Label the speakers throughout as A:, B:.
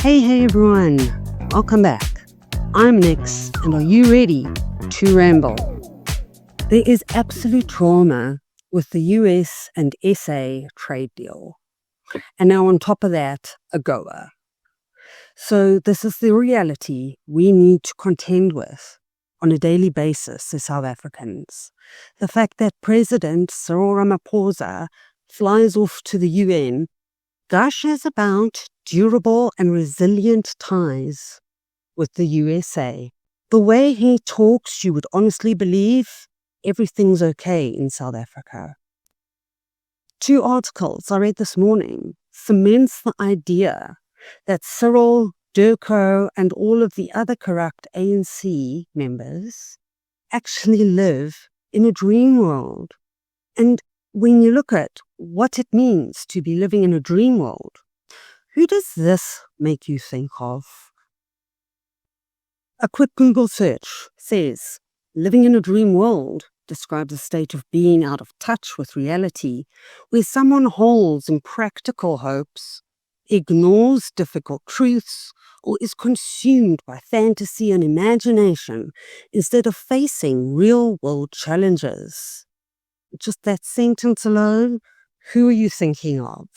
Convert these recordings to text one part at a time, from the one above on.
A: Hey everyone, welcome back. I'm Nix, and are you ready to ramble? There is absolute drama with the US and SA trade deal. And now on top of that, AGOA. So this is the reality we need to contend with on a daily basis as South Africans. The fact that President Cyril Ramaphosa flies off to the UN, gushes about durable and resilient ties with the USA. The way he talks, you would honestly believe everything's okay in South Africa. 2 articles I read this morning cements the idea that Cyril, DIRCO, and all of the other corrupt ANC members actually live in a dream world. And when you look at what it means to be living in a dream world, who does this make you think of? A quick Google search says, living in a dream world describes a state of being out of touch with reality, where someone holds impractical hopes, ignores difficult truths, or is consumed by fantasy and imagination instead of facing real-world challenges. Just that sentence alone, who are you thinking of?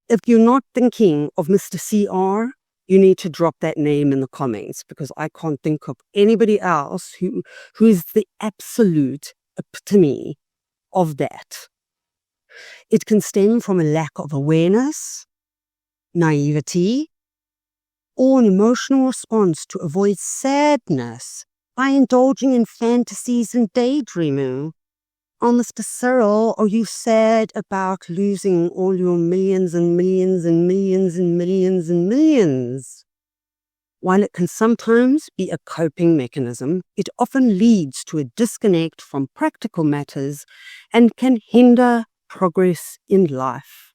A: If you're not thinking of Mr. CR, you need to drop that name in the comments, because I can't think of anybody else who is the absolute epitome of that. It can stem from a lack of awareness, naivety, or an emotional response to avoid sadness by indulging in fantasies and daydreaming. Oh, Mr. Cyril, are you sad about losing all your millions and millions and millions and millions and millions? While it can sometimes be a coping mechanism, it often leads to a disconnect from practical matters and can hinder progress in life.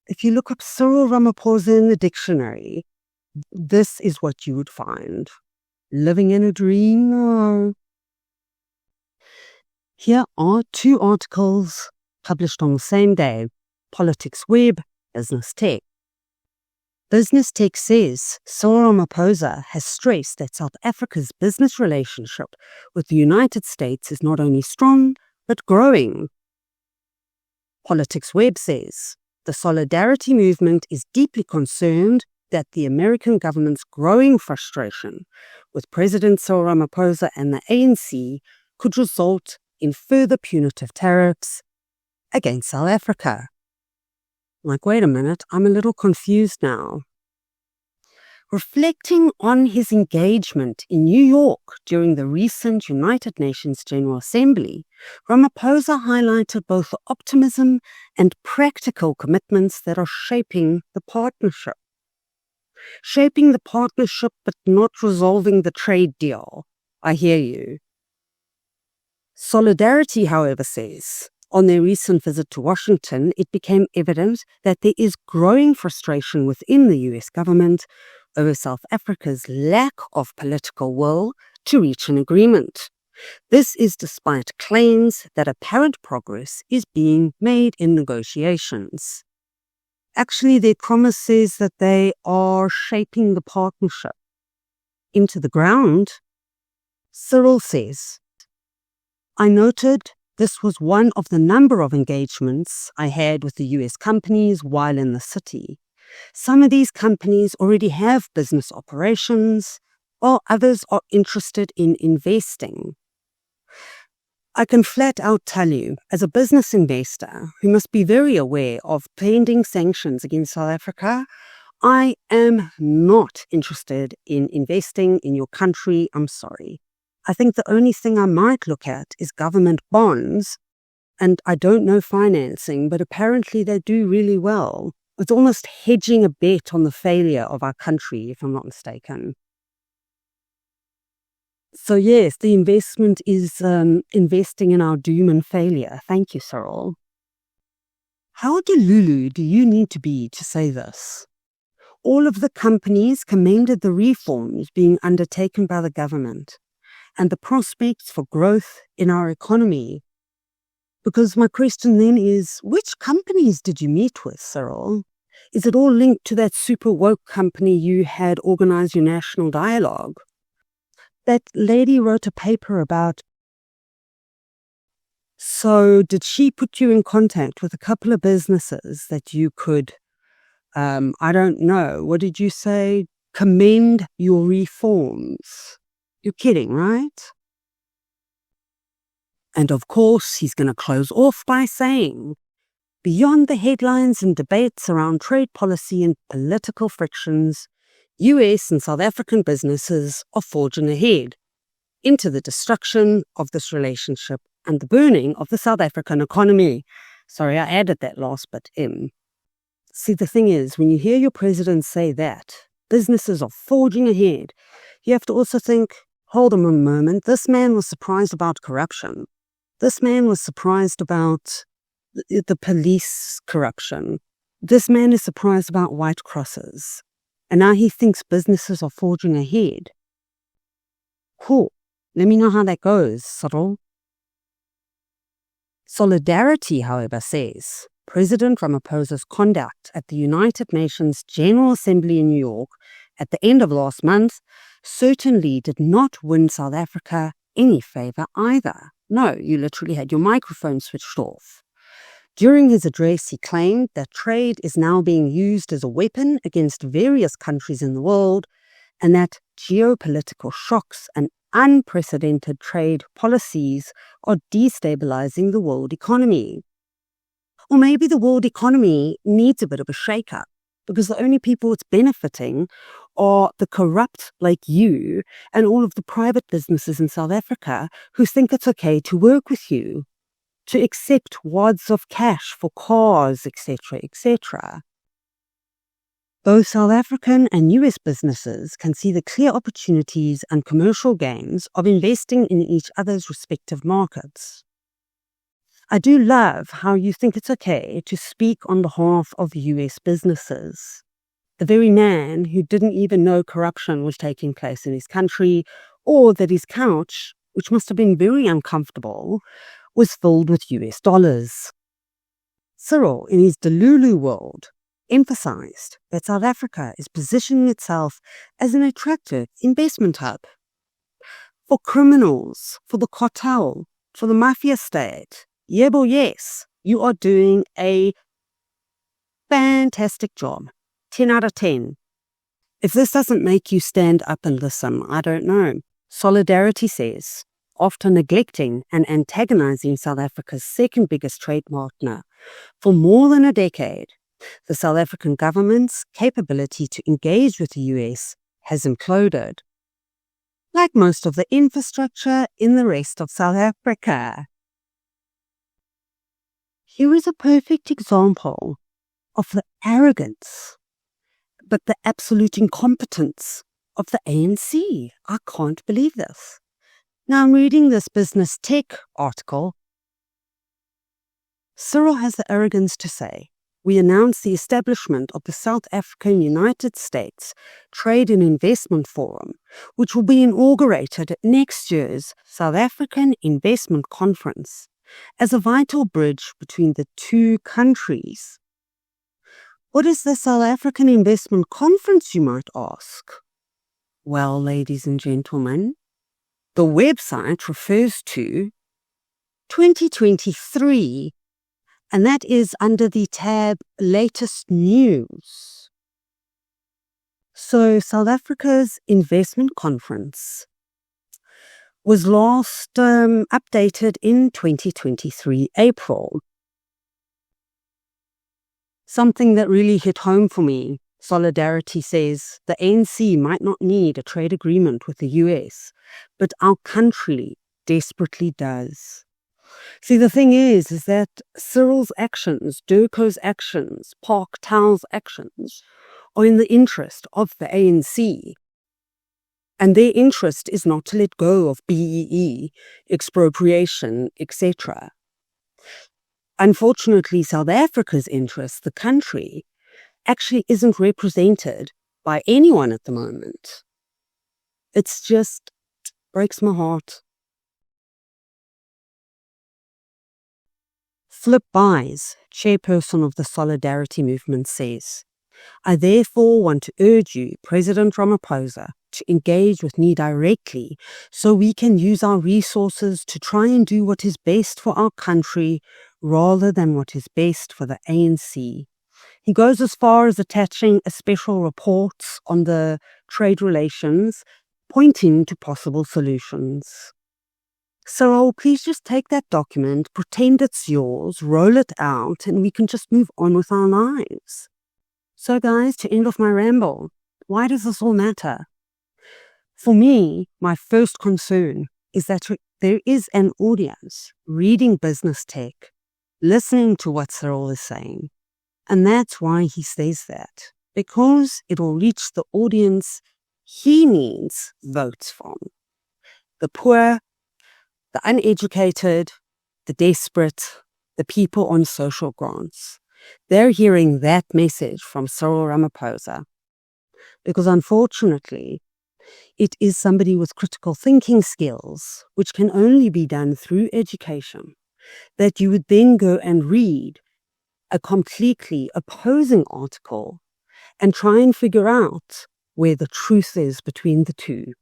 A: If you look up Cyril Ramaphosa in the dictionary, this is what you would find. Living in a dream? Oh. Here are 2 articles published on the same day. Politics Web, Business Tech. Business Tech says Cyril Ramaphosa has stressed that South Africa's business relationship with the United States is not only strong, but growing. Politics Web says the Solidarity movement is deeply concerned that the American government's growing frustration with President Cyril Ramaphosa and the ANC could result in further punitive tariffs against South Africa. Like, wait a minute, I'm a little confused now. Reflecting on his engagement in New York during the recent United Nations General Assembly, Ramaphosa highlighted both the optimism and practical commitments that are shaping the partnership. Shaping the partnership but not resolving the trade deal. I hear you. Solidarity, however, says, on their recent visit to Washington, it became evident that there is growing frustration within the US government over South Africa's lack of political will to reach an agreement. This is despite claims that apparent progress is being made in negotiations. Actually, their promise says that they are shaping the partnership into the ground. Cyril says, I noted this was one of the number of engagements I had with the US companies while in the city. Some of these companies already have business operations, while others are interested in investing. I can flat out tell you, as a business investor who must be very aware of pending sanctions against South Africa, I am not interested in investing in your country. I'm sorry. I think the only thing I might look at is government bonds, and I don't know financing, but apparently they do really well. It's almost hedging a bet on the failure of our country, if I'm not mistaken. So yes, the investment is investing in our doom and failure. Thank you, Cyril. How delulu do you need to be to say this? All of the companies commended the reforms being undertaken by the government and the prospects for growth in our economy. Because my question then is, which companies did you meet with, Cyril? Is it all linked to that super woke company you had organize your national dialogue? That lady wrote a paper about. So did she put you in contact with a couple of businesses that you could, I don't know, what did you say? Commend your reforms. You're kidding, right? And of course, he's going to close off by saying, beyond the headlines and debates around trade policy and political frictions, US and South African businesses are forging ahead into the destruction of this relationship and the burning of the South African economy. Sorry, I added that last bit in. See, the thing is, when you hear your president say that, businesses are forging ahead, you have to also think, hold on a moment, this man was surprised about corruption. This man was surprised about the police corruption. This man is surprised about white crosses. And now he thinks businesses are forging ahead. Cool. Let me know how that goes, Cyril. Solidarity, however, says President Ramaphosa's conduct at the United Nations General Assembly in New York at the end of last month certainly did not win South Africa any favor either. No, you literally had your microphone switched off. During his address, he claimed that trade is now being used as a weapon against various countries in the world, and that geopolitical shocks and unprecedented trade policies are destabilizing the world economy. Or maybe the world economy needs a bit of a shake-up, because the only people it's benefiting are the corrupt like you and all of the private businesses in South Africa who think it's okay to work with you, to accept wads of cash for cars, etc., etc. Both South African and US businesses can see the clear opportunities and commercial gains of investing in each other's respective markets. I do love how you think it's okay to speak on behalf of US businesses. The very man who didn't even know corruption was taking place in his country, or that his couch, which must have been very uncomfortable, was filled with US dollars. Cyril, in his Delulu world, emphasized that South Africa is positioning itself as an attractive investment hub for criminals, for the cartel, for the mafia state. Yebo, yes, you are doing a fantastic job. 10 out of 10. If this doesn't make you stand up and listen, I don't know. Solidarity says, after neglecting and antagonizing South Africa's second biggest trade partner for more than a decade, the South African government's capability to engage with the US has imploded, like most of the infrastructure in the rest of South Africa. Here is a perfect example of the arrogance, but the absolute incompetence of the ANC. I can't believe this. Now I'm reading this Business Tech article. Cyril has the arrogance to say, we announce the establishment of the South African United States Trade and Investment Forum, which will be inaugurated at next year's South African Investment Conference as a vital bridge between the two countries. What is the South African Investment Conference, you might ask? Well, ladies and gentlemen, the website refers to 2023, and that is under the tab Latest News. So South Africa's investment conference was last updated in 2023 April. Something that really hit home for me. Solidarity says the ANC might not need a trade agreement with the US, but our country desperately does. See, the thing is that Cyril's actions, DIRCO's actions, Park Tau's actions are in the interest of the ANC. And their interest is not to let go of BEE, expropriation, etc. Unfortunately, South Africa's interest, the country, actually isn't represented by anyone at the moment. It's just breaks my heart. Flip Buys, chairperson of the Solidarity movement, says, I therefore want to urge you, President Ramaphosa, to engage with me directly so we can use our resources to try and do what is best for our country rather than what is best for the ANC. He goes as far as attaching a special report on the trade relations, pointing to possible solutions. So please just take that document, pretend it's yours, roll it out, and we can just move on with our lives. So guys, to end off my ramble, why does this all matter? For me, my first concern is that there is an audience reading business tech, listening to what Cyril is saying. And that's why he says that, because it will reach the audience he needs votes from. The poor, the uneducated, the desperate, the people on social grants. They're hearing that message from Cyril Ramaphosa. Because unfortunately, it is somebody with critical thinking skills, which can only be done through education, that you would then go and read a completely opposing article and try and figure out where the truth is between the two.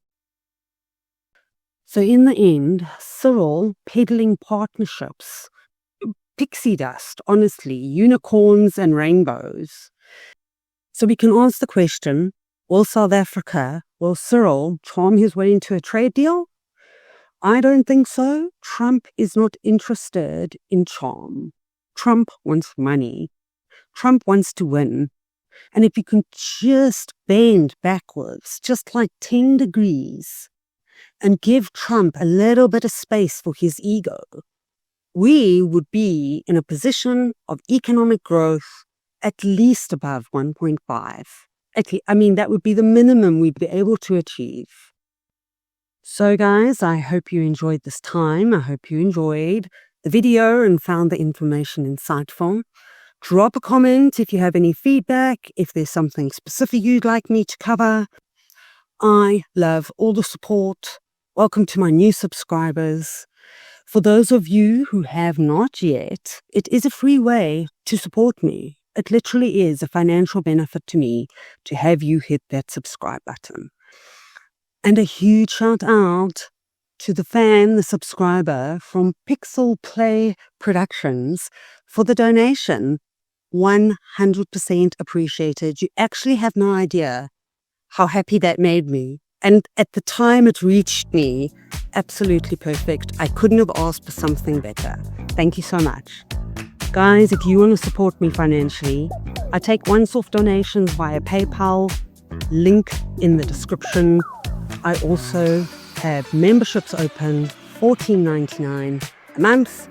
A: So in the end, Cyril peddling partnerships, pixie dust, honestly, unicorns and rainbows. So we can ask the question, will Cyril charm his way into a trade deal? I don't think so. Trump is not interested in charm. Trump wants money. Trump wants to win. And if you can just bend backwards, just like 10 degrees, and give Trump a little bit of space for his ego, we would be in a position of economic growth at least above 1.5. That would be the minimum we'd be able to achieve. So guys, I hope you enjoyed this time. I hope you enjoyed the video and found the information insightful. Drop a comment if you have any feedback, if there's something specific you'd like me to cover. I love all the support. Welcome to my new subscribers. For those of you who have not yet, it is a free way to support me. It literally is a financial benefit to me to have you hit that subscribe button. And a huge shout out to the subscriber from Pixel Play Productions for the donation. 100% appreciated. You actually have no idea how happy that made me. And at the time it reached me, absolutely perfect. I couldn't have asked for something better. Thank you so much. Guys, if you want to support me financially, I take once-off donations via PayPal, link in the description. I also have memberships open, $14.99 a month.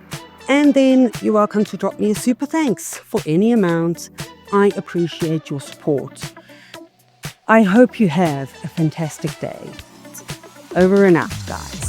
A: And then you're welcome to drop me a super thanks for any amount. I appreciate your support. I hope you have a fantastic day. Over and out, guys.